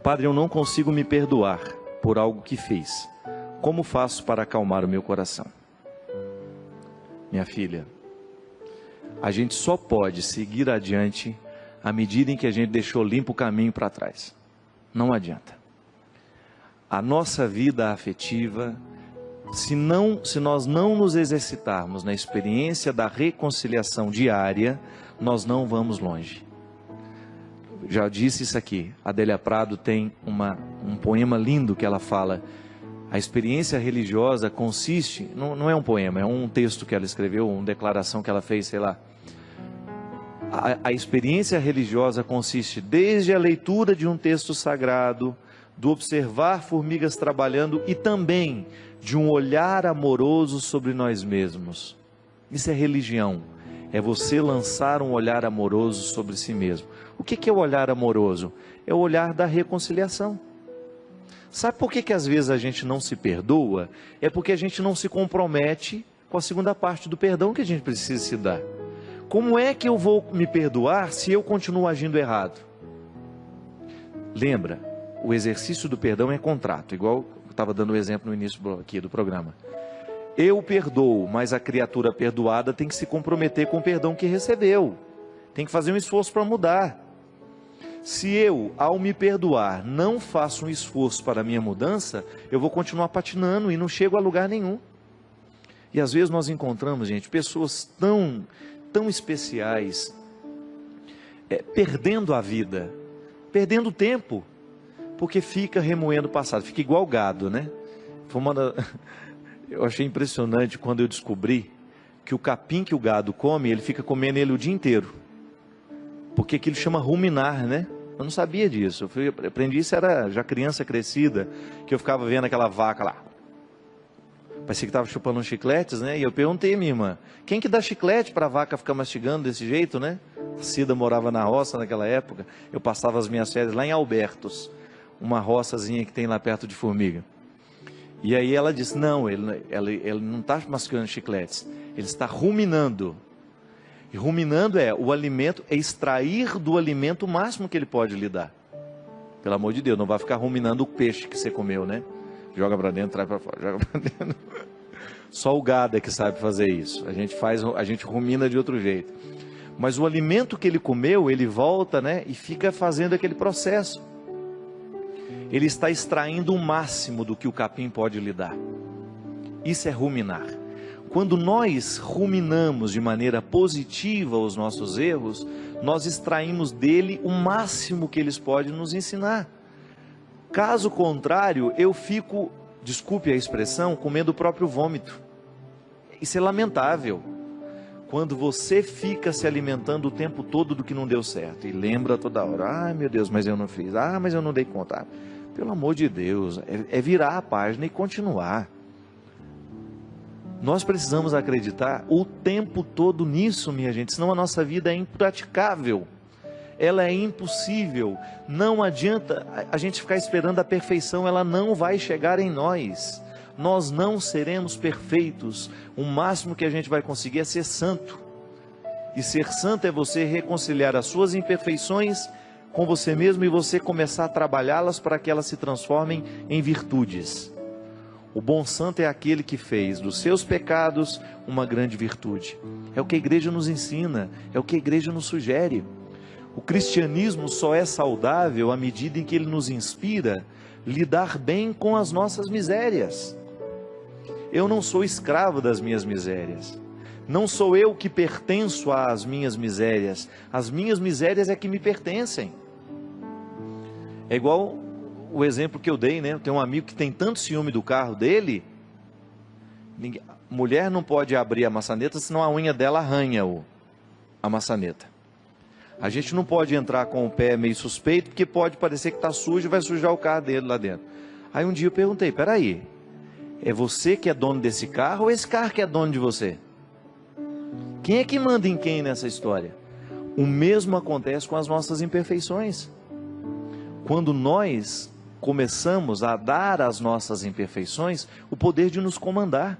Padre, eu não consigo me perdoar por algo que fiz. Como faço para acalmar o meu coração? Minha filha, a gente só pode seguir adiante à medida em que a gente deixou limpo o caminho para trás. Não adianta. A nossa vida afetiva, se nós não nos exercitarmos na experiência da reconciliação diária, nós não vamos longe. Já disse isso aqui, Adélia Prado tem um poema lindo que ela fala, a experiência religiosa consiste, não é um poema, é um texto que ela escreveu, uma declaração que ela fez, sei lá. A experiência religiosa consiste desde a leitura de um texto sagrado, do observar formigas trabalhando e também de um olhar amoroso sobre nós mesmos. Isso é religião, é você lançar um olhar amoroso sobre si mesmo. O que é o olhar amoroso? É o olhar da reconciliação. Sabe por que às vezes a gente não se perdoa? É porque a gente não se compromete com a segunda parte do perdão que a gente precisa se dar. Como é que eu vou me perdoar se eu continuo agindo errado? Lembra, o exercício do perdão é contrato, igual eu estava dando o exemplo no início aqui do programa. Eu perdoo, mas a criatura perdoada tem que se comprometer com o perdão que recebeu. Tem que fazer um esforço para mudar. Se eu, ao me perdoar, não faço um esforço para a minha mudança, eu vou continuar patinando e não chego a lugar nenhum. E às vezes nós encontramos, gente, pessoas tão especiais, perdendo a vida, perdendo tempo, porque fica remoendo o passado, fica igual gado, né? Eu achei impressionante quando eu descobri que o capim que o gado come, ele fica comendo ele o dia inteiro. Porque aquilo chama ruminar, né? Eu não sabia disso. Eu aprendi isso, era já criança crescida, que eu ficava vendo aquela vaca lá. Parecia que estava chupando uns chicletes, né? E eu perguntei à minha irmã, quem que dá chiclete para a vaca ficar mastigando desse jeito, né? A Cida morava na roça naquela época. Eu passava as minhas férias lá em Albertos, uma roçazinha que tem lá perto de Formiga. E aí ela disse, não, ele não está mastigando chicletes, ele está ruminando. E ruminando o alimento, é extrair do alimento o máximo que ele pode lhe dar. Pelo amor de Deus, não vai ficar ruminando o peixe que você comeu, né? Joga para dentro, traz para fora, joga para dentro. Só o gado é que sabe fazer isso. A gente rumina de outro jeito. Mas o alimento que ele comeu, ele volta, né? E fica fazendo aquele processo. Ele está extraindo o máximo do que o capim pode lhe dar. Isso é ruminar. Quando nós ruminamos de maneira positiva os nossos erros, nós extraímos dele o máximo que eles podem nos ensinar. Caso contrário, eu fico, desculpe a expressão, comendo o próprio vômito. Isso é lamentável. Quando você fica se alimentando o tempo todo do que não deu certo. E lembra toda hora, ai meu Deus, mas eu não fiz, mas eu não dei conta. Pelo amor de Deus, é virar a página e continuar. Nós precisamos acreditar o tempo todo nisso, minha gente, senão a nossa vida é impraticável. Ela é impossível. Não adianta a gente ficar esperando a perfeição, ela não vai chegar em nós. Nós não seremos perfeitos. O máximo que a gente vai conseguir é ser santo. E ser santo é você reconciliar as suas imperfeições com você mesmo e você começar a trabalhá-las para que elas se transformem em virtudes. O bom santo é aquele que fez dos seus pecados uma grande virtude. É o que a igreja nos ensina, é o que a igreja nos sugere. O cristianismo só é saudável à medida em que ele nos inspira a lidar bem com as nossas misérias. Eu não sou escravo das minhas misérias. Não sou eu que pertenço às minhas misérias. As minhas misérias é que me pertencem. É igual o exemplo que eu dei, né? Eu tenho um amigo que tem tanto ciúme do carro dele, mulher não pode abrir a maçaneta, senão a unha dela arranha a maçaneta. A gente não pode entrar com o pé meio suspeito, porque pode parecer que está sujo e vai sujar o carro dele lá dentro. Aí um dia eu perguntei, peraí, é você que é dono desse carro ou esse carro que é dono de você? Quem é que manda em quem nessa história? O mesmo acontece com as nossas imperfeições. Quando nós começamos a dar às nossas imperfeições o poder de nos comandar.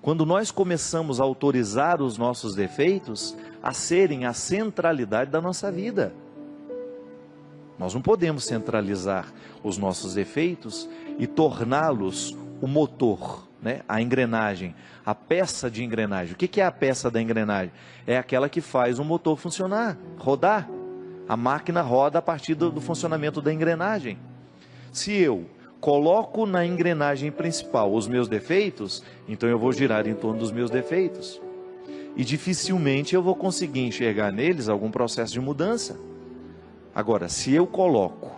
Quando nós começamos a autorizar os nossos defeitos a serem a centralidade da nossa vida. Nós não podemos centralizar os nossos defeitos e torná-los o motor, né? A engrenagem, a peça de engrenagem. O que é a peça da engrenagem? É aquela que faz o motor funcionar, rodar. A máquina roda a partir do funcionamento da engrenagem. Se eu coloco na engrenagem principal os meus defeitos, então eu vou girar em torno dos meus defeitos. E dificilmente eu vou conseguir enxergar neles algum processo de mudança. Agora, se eu coloco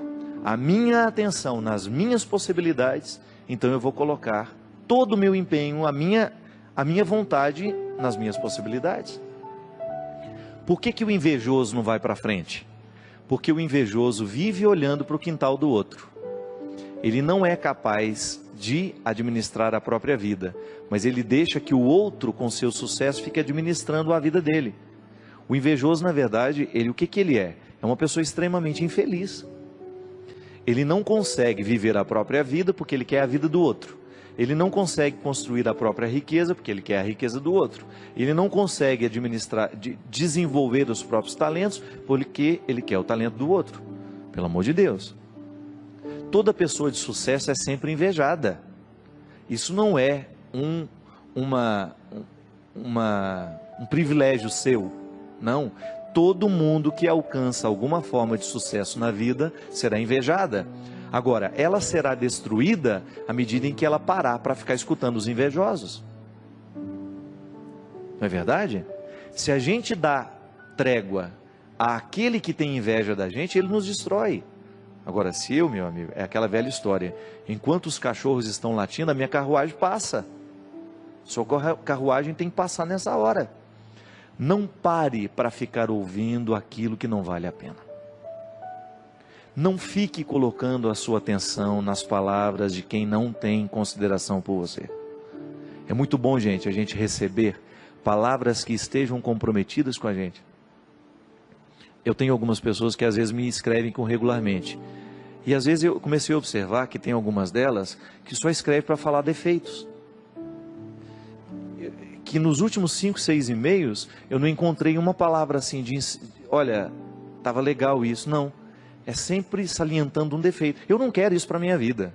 a minha atenção nas minhas possibilidades, então eu vou colocar todo o meu empenho, a minha vontade nas minhas possibilidades. Por que o invejoso não vai para frente? Porque o invejoso vive olhando para o quintal do outro. Ele não é capaz de administrar a própria vida, mas ele deixa que o outro, com seu sucesso, fique administrando a vida dele. O invejoso, na verdade, o que ele é? É uma pessoa extremamente infeliz. Ele não consegue viver a própria vida porque ele quer a vida do outro. Ele não consegue construir a própria riqueza porque ele quer a riqueza do outro. Ele não consegue administrar, desenvolver os próprios talentos porque ele quer o talento do outro. Pelo amor de Deus. Toda pessoa de sucesso é sempre invejada. Isso não é um privilégio seu. Não. Todo mundo que alcança alguma forma de sucesso na vida será invejada. Agora, ela será destruída à medida em que ela parar para ficar escutando os invejosos. Não é verdade? Se a gente dá trégua àquele que tem inveja da gente, ele nos destrói. Agora, se eu, meu amigo, é aquela velha história, enquanto os cachorros estão latindo, a minha carruagem passa. Sua carruagem tem que passar nessa hora. Não pare para ficar ouvindo aquilo que não vale a pena. Não fique colocando a sua atenção nas palavras de quem não tem consideração por você. É muito bom, gente, a gente receber palavras que estejam comprometidas com a gente. Eu tenho algumas pessoas que às vezes me escrevem regularmente. E às vezes eu comecei a observar que tem algumas delas que só escrevem para falar defeitos. Que nos últimos 5, 6 e-mails eu não encontrei uma palavra assim de, olha, estava legal isso. Não, é sempre salientando um defeito. Eu não quero isso para a minha vida.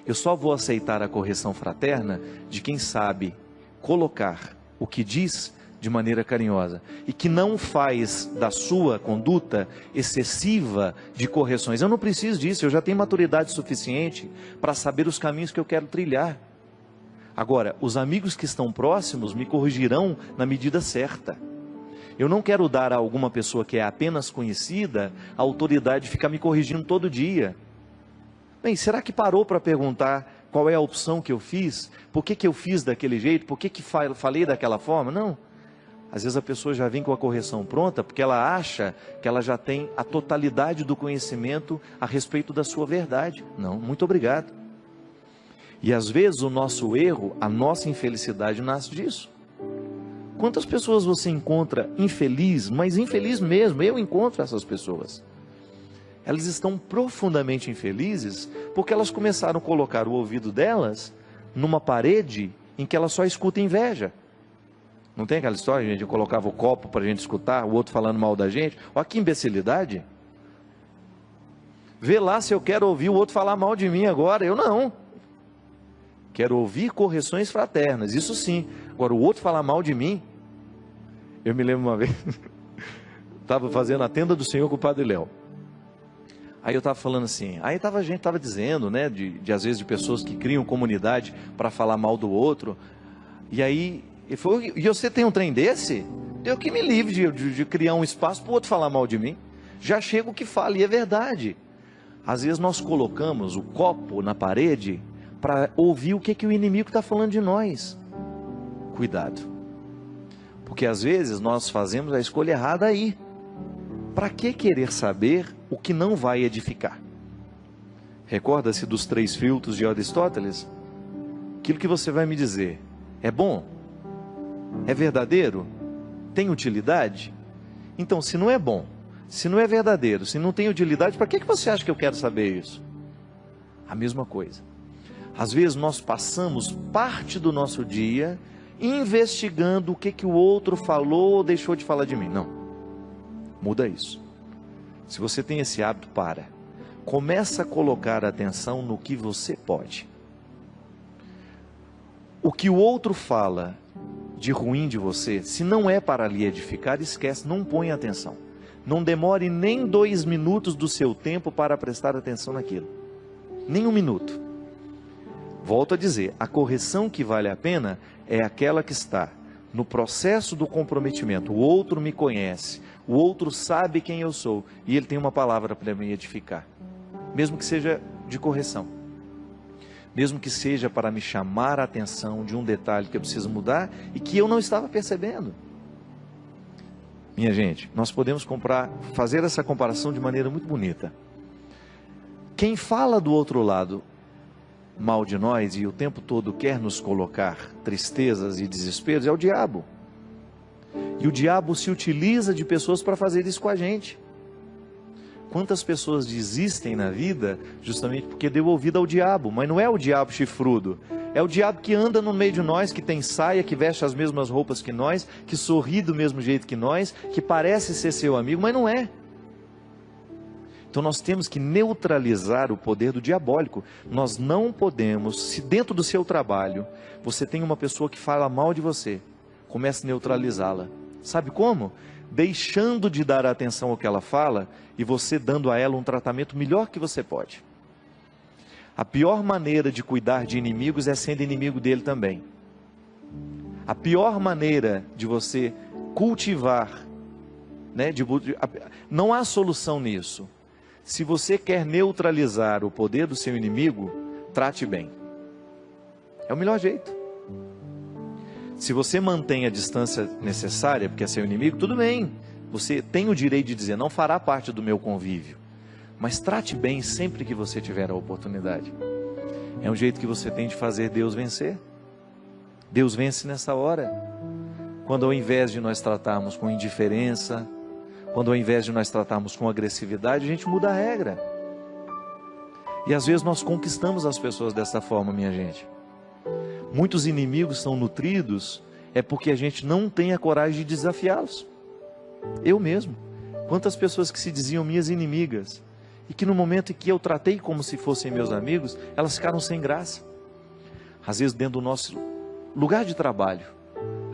Eu só vou aceitar a correção fraterna de quem sabe colocar o que diz de maneira carinhosa e que não faz da sua conduta excessiva de correções. Eu não preciso disso, eu já tenho maturidade suficiente para saber os caminhos que eu quero trilhar. Agora, os amigos que estão próximos me corrigirão na medida certa. Eu não quero dar a alguma pessoa que é apenas conhecida a autoridade de ficar me corrigindo todo dia. Bem, será que parou para perguntar qual é a opção que eu fiz? Por que eu fiz daquele jeito? Por que falei daquela forma? Não. Às vezes a pessoa já vem com a correção pronta porque ela acha que ela já tem a totalidade do conhecimento a respeito da sua verdade. Não, muito obrigado. E às vezes o nosso erro, a nossa infelicidade nasce disso. Quantas pessoas você encontra infeliz, mas infeliz mesmo? Eu encontro essas pessoas. Elas estão profundamente infelizes porque elas começaram a colocar o ouvido delas numa parede em que ela só escuta inveja. Não tem aquela história, gente? Eu colocava o copo para a gente escutar, o outro falando mal da gente. Olha que imbecilidade. Vê lá se eu quero ouvir o outro falar mal de mim agora. Eu não. Quero ouvir correções fraternas, isso sim. Agora, o outro falar mal de mim. Eu me lembro uma vez, estava fazendo a tenda do Senhor com o Padre Léo. Aí eu estava falando assim, a gente estava dizendo, né, às vezes de pessoas que criam comunidade para falar mal do outro. E aí, ele falou, e você tem um trem desse? Eu que me livre de criar um espaço para o outro falar mal de mim. Já chego que fala, e é verdade. Às vezes nós colocamos o copo na parede para ouvir o que o inimigo está falando de nós. Cuidado. Porque às vezes nós fazemos a escolha errada aí. Para que querer saber o que não vai edificar? Recorda-se dos 3 filtros de Aristóteles? Aquilo que você vai me dizer é bom? É verdadeiro? Tem utilidade? Então, se não é bom, se não é verdadeiro, se não tem utilidade, para que você acha que eu quero saber isso? A mesma coisa. Às vezes nós passamos parte do nosso dia investigando o que o outro falou ou deixou de falar de mim. Não, muda isso. Se você tem esse hábito, começa a colocar atenção no que você pode. O que o outro fala de ruim de você, se não é para lhe edificar, esquece, não põe atenção. Não demore nem 2 minutos do seu tempo para prestar atenção naquilo. Nem 1 minuto. Volto a dizer, a correção que vale a pena é aquela que está no processo do comprometimento. O outro me conhece, o outro sabe quem eu sou e ele tem uma palavra para me edificar. Mesmo que seja de correção. Mesmo que seja para me chamar a atenção de um detalhe que eu preciso mudar e que eu não estava percebendo. Minha gente, nós podemos fazer essa comparação de maneira muito bonita. Quem fala do outro lado mal de nós e o tempo todo quer nos colocar tristezas e desesperos é o diabo. E o diabo se utiliza de pessoas para fazer isso com a gente. Quantas pessoas desistem na vida justamente porque deu ouvido ao diabo, mas não é o diabo chifrudo, é o diabo que anda no meio de nós, que tem saia, que veste as mesmas roupas que nós, que sorri do mesmo jeito que nós, que parece ser seu amigo, mas não é. Então nós temos que neutralizar o poder do diabólico. Nós não podemos, se dentro do seu trabalho você tem uma pessoa que fala mal de você, comece a neutralizá-la. Sabe como? Deixando de dar atenção ao que ela fala e você dando a ela um tratamento melhor que você pode. A pior maneira de cuidar de inimigos é sendo inimigo dele também. A pior maneira de você cultivar, não há solução nisso. Se você quer neutralizar o poder do seu inimigo, trate bem. É o melhor jeito. Se você mantém a distância necessária, porque é seu inimigo, tudo bem. Você tem o direito de dizer, não fará parte do meu convívio. Mas trate bem sempre que você tiver a oportunidade. É um jeito que você tem de fazer Deus vencer. Deus vence nessa hora. Quando ao invés de nós tratarmos com indiferença, quando ao invés de nós tratarmos com agressividade, a gente muda a regra. E às vezes nós conquistamos as pessoas dessa forma, minha gente. Muitos inimigos são nutridos, é porque a gente não tem a coragem de desafiá-los. Eu mesmo. Quantas pessoas que se diziam minhas inimigas, e que no momento em que eu tratei como se fossem meus amigos, elas ficaram sem graça. Às vezes dentro do nosso lugar de trabalho,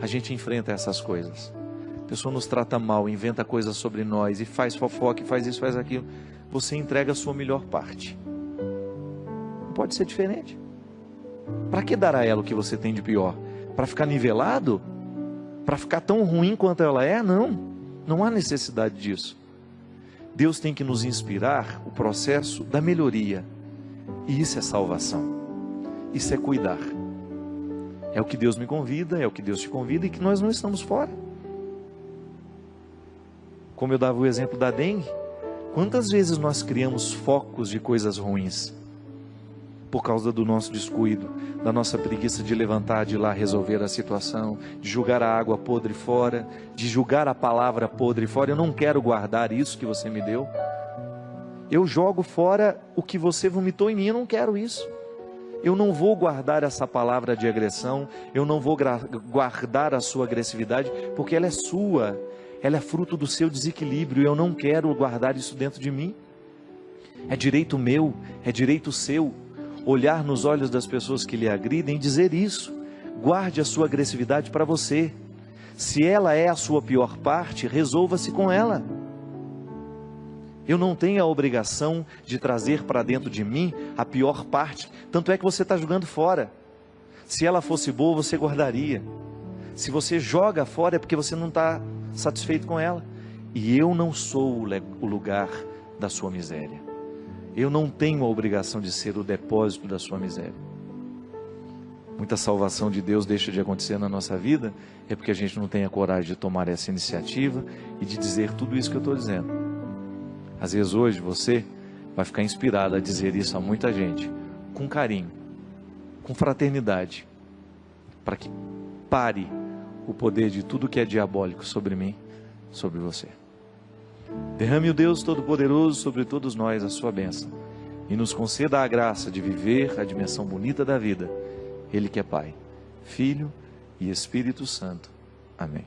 a gente enfrenta essas coisas. A pessoa nos trata mal, inventa coisas sobre nós, e faz fofoca, e faz isso, faz aquilo. Você entrega a sua melhor parte. Não pode ser diferente. Para que dar a ela o que você tem de pior? Para ficar nivelado? Para ficar tão ruim quanto ela é? Não. Não há necessidade disso. Deus tem que nos inspirar o processo da melhoria. E isso é salvação. Isso é cuidar. É o que Deus me convida, é o que Deus te convida, e que nós não estamos fora. Como eu dava o exemplo da dengue. Quantas vezes nós criamos focos de coisas ruins? Por causa do nosso descuido, da nossa preguiça de levantar, de ir lá resolver a situação, de jogar a água podre fora, de jogar a palavra podre fora. Eu não quero guardar isso que você me deu. Eu jogo fora o que você vomitou em mim, eu não quero isso. Eu não vou guardar essa palavra de agressão, eu não vou guardar a sua agressividade, porque ela é sua, ela é fruto do seu desequilíbrio, eu não quero guardar isso dentro de mim. É direito meu, é direito seu. Olhar nos olhos das pessoas que lhe agridem e dizer isso. Guarde a sua agressividade para você. Se ela é a sua pior parte, resolva-se com ela. Eu não tenho a obrigação de trazer para dentro de mim a pior parte. Tanto é que você está jogando fora. Se ela fosse boa, você guardaria. Se você joga fora, é porque você não está satisfeito com ela. E eu não sou o lugar da sua miséria. Eu não tenho a obrigação de ser o depósito da sua miséria. Muita salvação de Deus deixa de acontecer na nossa vida, é porque a gente não tem a coragem de tomar essa iniciativa e de dizer tudo isso que eu estou dizendo. Às vezes hoje você vai ficar inspirado a dizer isso a muita gente, com carinho, com fraternidade, para que pare o poder de tudo que é diabólico sobre mim, sobre você. Derrame o Deus Todo-Poderoso sobre todos nós a sua bênção e nos conceda a graça de viver a dimensão bonita da vida. Ele que é Pai, Filho e Espírito Santo. Amém.